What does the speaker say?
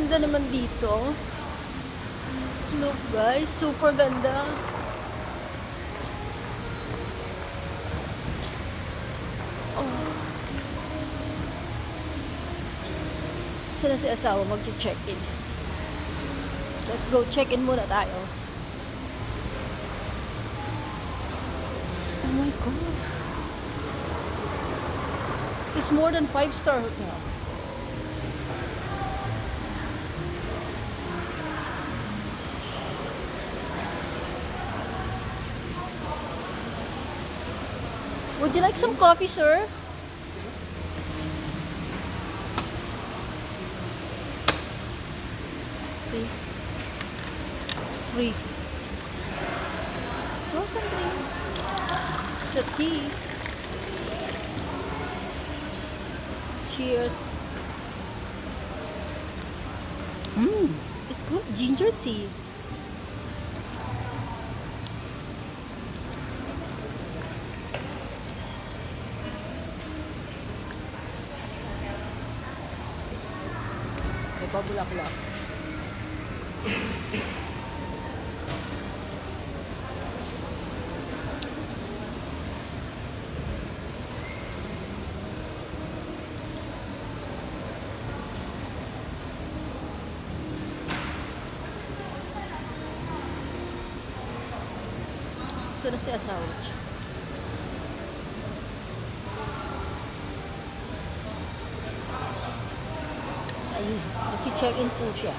ganda naman dito. Look guys, super ganda. Oh. Saan na si asawa mag-check-in? Let's go check-in muna tayo. Oh my God. It's more than 5-star hotel. Would you like some coffee, sir? See? Free. Welcome, please. It's a tea. Cheers. It's good. Ginger tea. May pabulaklak. Gusto na si asawa. Ayun, nag-check-in po siya.